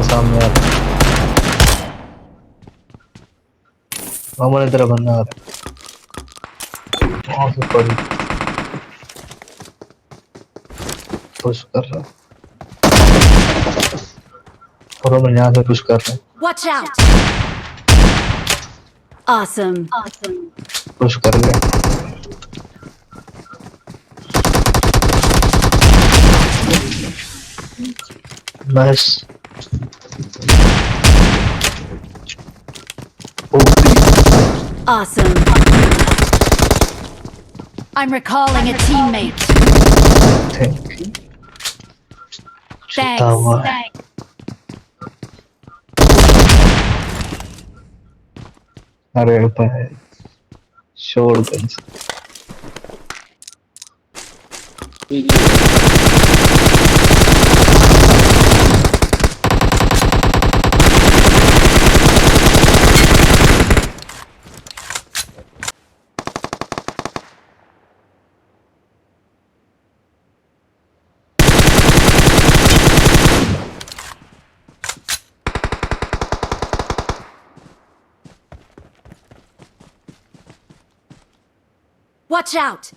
सामने आ रहा है। मामा ने तेरा बंदा आ रहा है। वहाँ से पड़ी पुश कर रहा है। और मैं यहाँ से पुश कर रहा हूँ। Watch out! Awesome. पुश कर गया। Nice. Awesome. I'm recalling a teammate. Thank you. जीता Thanks. हुआ है। अरे भाई शॉटगन से। Watch out!